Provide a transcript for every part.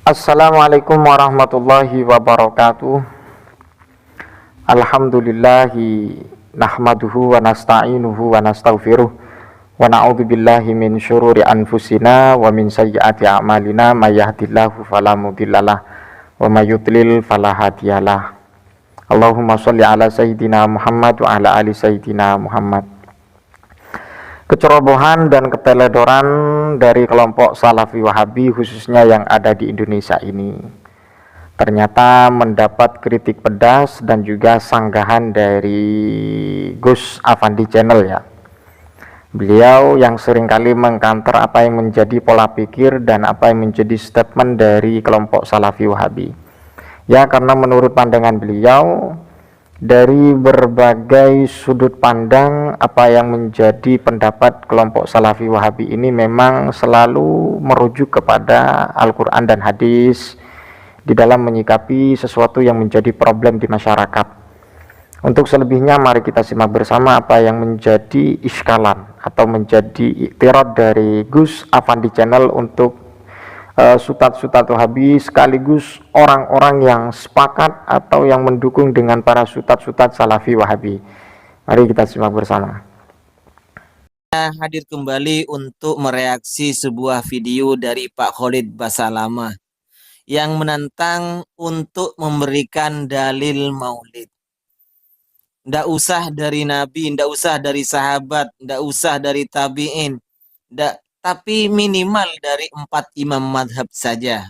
Assalamualaikum warahmatullahi wabarakatuh. Alhamdulillahi nahmaduhu wa nasta'inuhu wa nastaghfiruh wa na'udzu billahi min syururi anfusina wa min sayyiati a'malina may yahdihillahu fala mudhillalah wa may yudlil fala hadiyalah. Allahumma shalli ala sayyidina Muhammad wa ala ali sayyidina Muhammad. Kecerobohan dan keteledoran dari kelompok Salafi Wahabi khususnya yang ada di Indonesia ini ternyata mendapat kritik pedas dan juga sanggahan dari Gus Afandi Channel ya. Beliau yang seringkali mengkanter apa yang menjadi pola pikir dan apa yang menjadi statement dari kelompok Salafi Wahabi. Ya, karena menurut pandangan beliau dari berbagai sudut pandang apa yang menjadi pendapat kelompok Salafi Wahabi ini memang selalu merujuk kepada Al-Quran dan hadis di dalam menyikapi sesuatu yang menjadi problem di masyarakat. Untuk selebihnya mari kita simak bersama apa yang menjadi iskalan atau menjadi iktirad dari Gus Afandi Channel untuk sutat-sutat Wahabi sekaligus orang-orang yang sepakat atau yang mendukung dengan para sutat-sutat Salafi Wahabi. Mari kita simak bersama. Hadir kembali untuk mereaksi sebuah video dari Pak Khalid Basalamah yang menantang untuk memberikan dalil maulid. Nggak usah dari Nabi, nggak usah dari sahabat, nggak usah dari tabi'in, tapi minimal dari 4 imam madhab saja.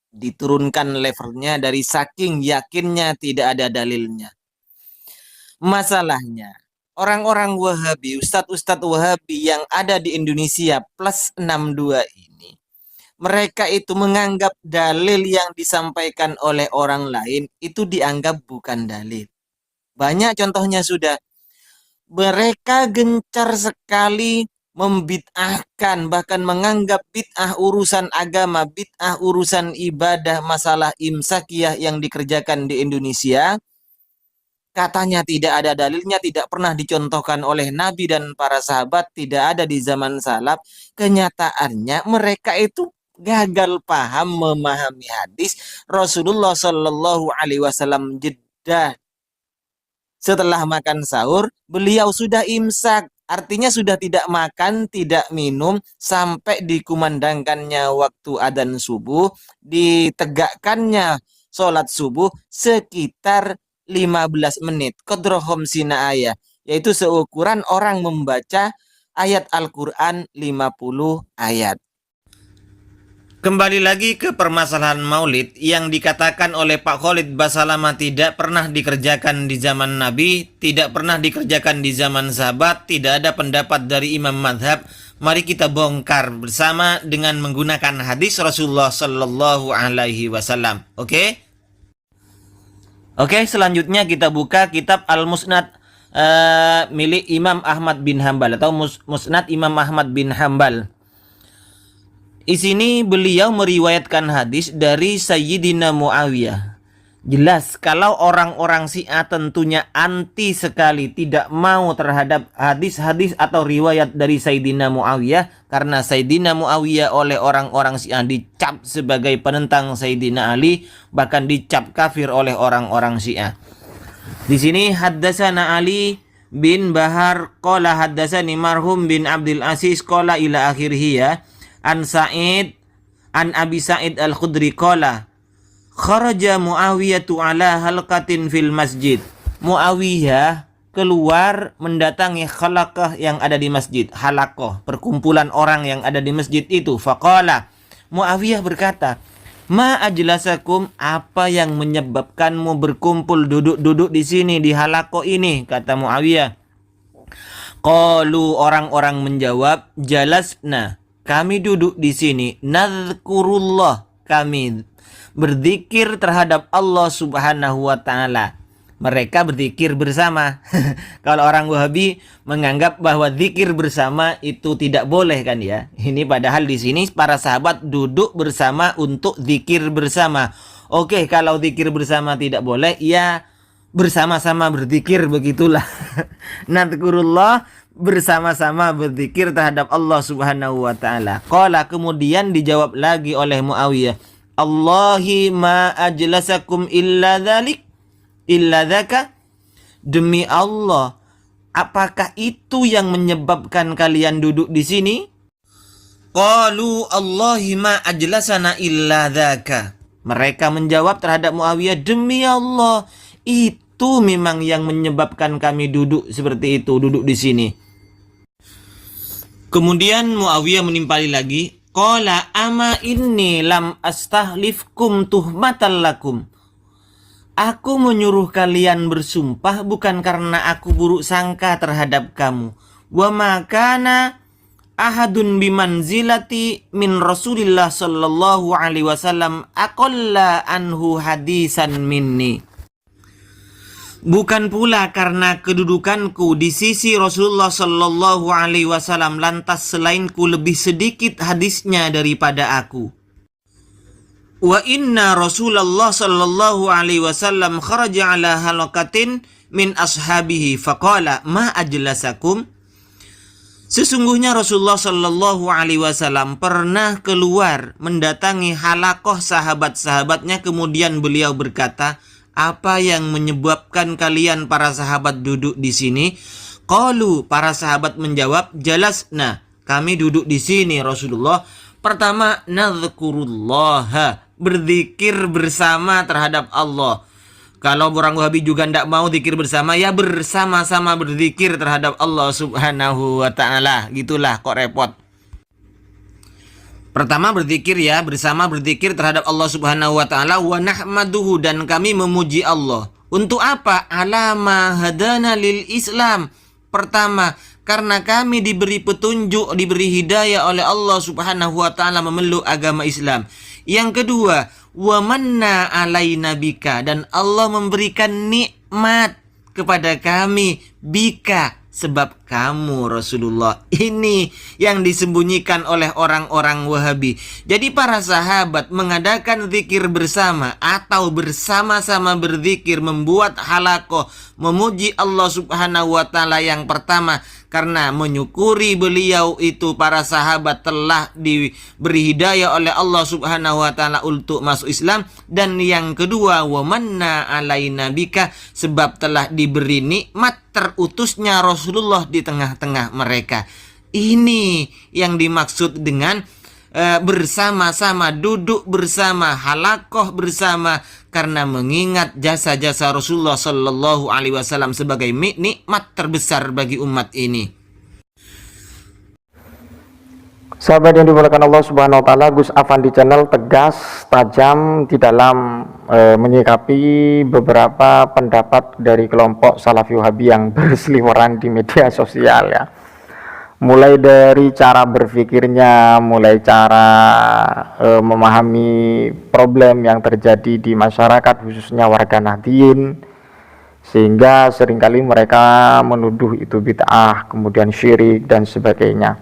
Diturunkan levelnya dari saking yakinnya tidak ada dalilnya. Masalahnya, orang-orang Wahabi, ustadz-ustadz Wahabi yang ada di Indonesia plus 62 ini, mereka itu menganggap dalil yang disampaikan oleh orang lain itu dianggap bukan dalil. Banyak contohnya sudah. Mereka gencar sekali membid'ahkan, bahkan menganggap bid'ah urusan agama, bid'ah urusan ibadah, masalah imsakiyah yang dikerjakan di Indonesia. Katanya tidak ada dalilnya, tidak pernah dicontohkan oleh Nabi dan para sahabat, tidak ada di zaman salaf. Kenyataannya mereka itu gagal paham memahami hadis Rasulullah Shallallahu Alaihi Wasallam jeda. Setelah makan sahur, beliau sudah imsak. Artinya sudah tidak makan, tidak minum, sampai dikumandangkannya waktu adzan subuh, ditegakkannya sholat subuh sekitar 15 menit. Qadrohum sina ayat, yaitu seukuran orang membaca ayat Al-Quran 50 ayat. Kembali lagi ke permasalahan maulid yang dikatakan oleh Pak Khalid Basalamah tidak pernah dikerjakan di zaman Nabi, tidak pernah dikerjakan di zaman sahabat, tidak ada pendapat dari imam madhab. Mari kita bongkar bersama dengan menggunakan hadis Rasulullah Sallallahu Alaihi Wasallam. Oke, selanjutnya kita buka kitab Al-Musnad milik Imam Ahmad bin Hambal atau Musnad Imam Ahmad bin Hambal. Di sini beliau meriwayatkan hadis dari Sayyidina Muawiyah. Jelas kalau orang-orang Syiah tentunya anti sekali, tidak mau terhadap hadis-hadis atau riwayat dari Sayyidina Muawiyah, karena Sayyidina Muawiyah oleh orang-orang Syiah dicap sebagai penentang Sayyidina Ali, bahkan dicap kafir oleh orang-orang Syiah. Di sini haddatsana Ali bin Bahar qala haddatsani Marhum bin Abdul Aziz qala ila akhirih ya. An Sa'id an Abi Sa'id Al-Khudri qala kharaja Muawiyah ala halqatin fil masjid. Muawiyah keluar mendatangi halaqah yang ada di masjid. Halaqah, perkumpulan orang yang ada di masjid itu. Faqala, Muawiyah berkata, ma ajlasakum, apa yang menyebabkanmu berkumpul duduk-duduk di sini di halaqah ini? Kata Muawiyah. Qalu, orang-orang menjawab, jalasna, kami duduk di sini, nadzkurullah, kami berzikir terhadap Allah Subhanahu wa taala. Mereka berzikir bersama. Kalau orang Wahabi menganggap bahwa zikir bersama itu tidak boleh kan ya. Ini padahal di sini para sahabat duduk bersama untuk zikir bersama. Oke, kalau zikir bersama tidak boleh, ya bersama-sama berzikir begitulah. Nadzkurullah, bersama-sama berzikir terhadap Allah Subhanahu wa taala. Qala, kemudian dijawab lagi oleh Muawiyah, Allahi ma ajlasakum illa dzaka, demi Allah, apakah itu yang menyebabkan kalian duduk di sini? Qalu Allahi ma ajlasana illa dzaka. Mereka menjawab terhadap Muawiyah, demi Allah, itu memang yang menyebabkan kami duduk seperti itu, duduk di sini. Kemudian Muawiyah menimpali lagi, qala ama inni lam astahlifkum tuhmatan lakum. Aku menyuruh kalian bersumpah bukan karena aku buruk sangka terhadap kamu. Wa makana ahadun bimanzilati min Rasulillah sallallahu alaihi wasallam aqalla anhu hadisan minni. Bukan pula karena kedudukanku di sisi Rasulullah sallallahu alaihi wasallam lantas selainku lebih sedikit hadisnya daripada aku. Wa inna Rasulullah sallallahu alaihi wasallam kharaja ala halaqatin min ashabihi faqala ma ajlasakum. Sesungguhnya Rasulullah sallallahu alaihi wasallam pernah keluar mendatangi halaqah sahabat-sahabatnya, kemudian beliau berkata, apa yang menyebabkan kalian para sahabat duduk di sini? Qalu, para sahabat menjawab, jalasna, kami duduk di sini Rasulullah. Pertama, nadzkurullaha, berzikir bersama terhadap Allah. Kalau orang Wahabi juga tidak mau zikir bersama, ya bersama-sama berzikir terhadap Allah subhanahu wa ta'ala. Gitulah, kok repot. Pertama berzikir ya, bersama berzikir terhadap Allah subhanahu wa ta'ala. Wa nahmaduhu, dan kami memuji Allah. Untuk apa? Alama hadana lil Islam. Pertama, karena kami diberi petunjuk, diberi hidayah oleh Allah subhanahu wa ta'ala memeluk agama Islam. Yang kedua, wa manna alaina bika, dan Allah memberikan nikmat kepada kami bika, sebab kamu Rasulullah. Ini yang disembunyikan oleh orang-orang Wahabi. Jadi para sahabat mengadakan zikir bersama atau bersama-sama berzikir, membuat halaqah memuji Allah subhanahu wa ta'ala yang pertama karena menyukuri beliau itu para sahabat telah diberi hidayah oleh Allah subhanahu wa ta'ala untuk masuk Islam. Dan yang kedua, wa manna alaina bika, sebab telah diberi nikmat terutusnya Rasulullah di tengah-tengah mereka. Ini yang dimaksud dengan bersama-sama, duduk bersama, halaqah bersama, karena mengingat jasa-jasa Rasulullah sallallahu alaihi wasallam sebagai nikmat terbesar bagi umat ini. Sahabat yang dimuliakan Allah subhanahu wa ta'ala, Gus Afandi Channel tegas, tajam di dalam menyikapi beberapa pendapat dari kelompok Salafi Wahabi yang berseliweran di media sosial ya. Mulai dari cara berpikirnya, mulai cara memahami problem yang terjadi di masyarakat, khususnya warga Nahdien, sehingga seringkali mereka menuduh itu bid'ah, kemudian syirik dan sebagainya.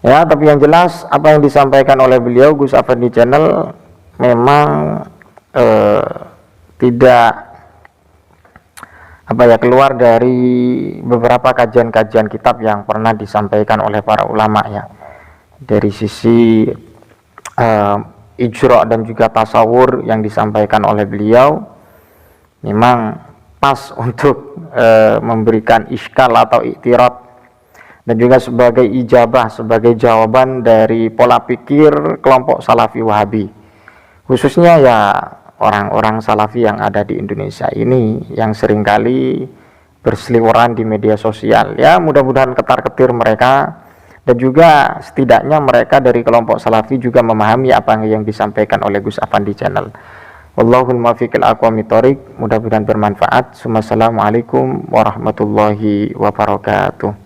Ya, tapi yang jelas apa yang disampaikan oleh beliau Gus Afandi Channel memang tidak keluar dari beberapa kajian-kajian kitab yang pernah disampaikan oleh para ulama ya. Dari sisi ijra' dan juga tasawur yang disampaikan oleh beliau memang pas untuk memberikan iskal atau iktirad, dan juga sebagai ijabah, sebagai jawaban dari pola pikir kelompok Salafi Wahabi, khususnya ya orang-orang Salafi yang ada di Indonesia ini yang seringkali berseliweran di media sosial. Ya, mudah-mudahan ketar-ketir mereka, dan juga setidaknya mereka dari kelompok Salafi juga memahami apa yang disampaikan oleh Gus Afandi Channel. Wallahul muwaffiq ila aqwamit thoriq. Mudah-mudahan bermanfaat. Assalamualaikum warahmatullahi wabarakatuh.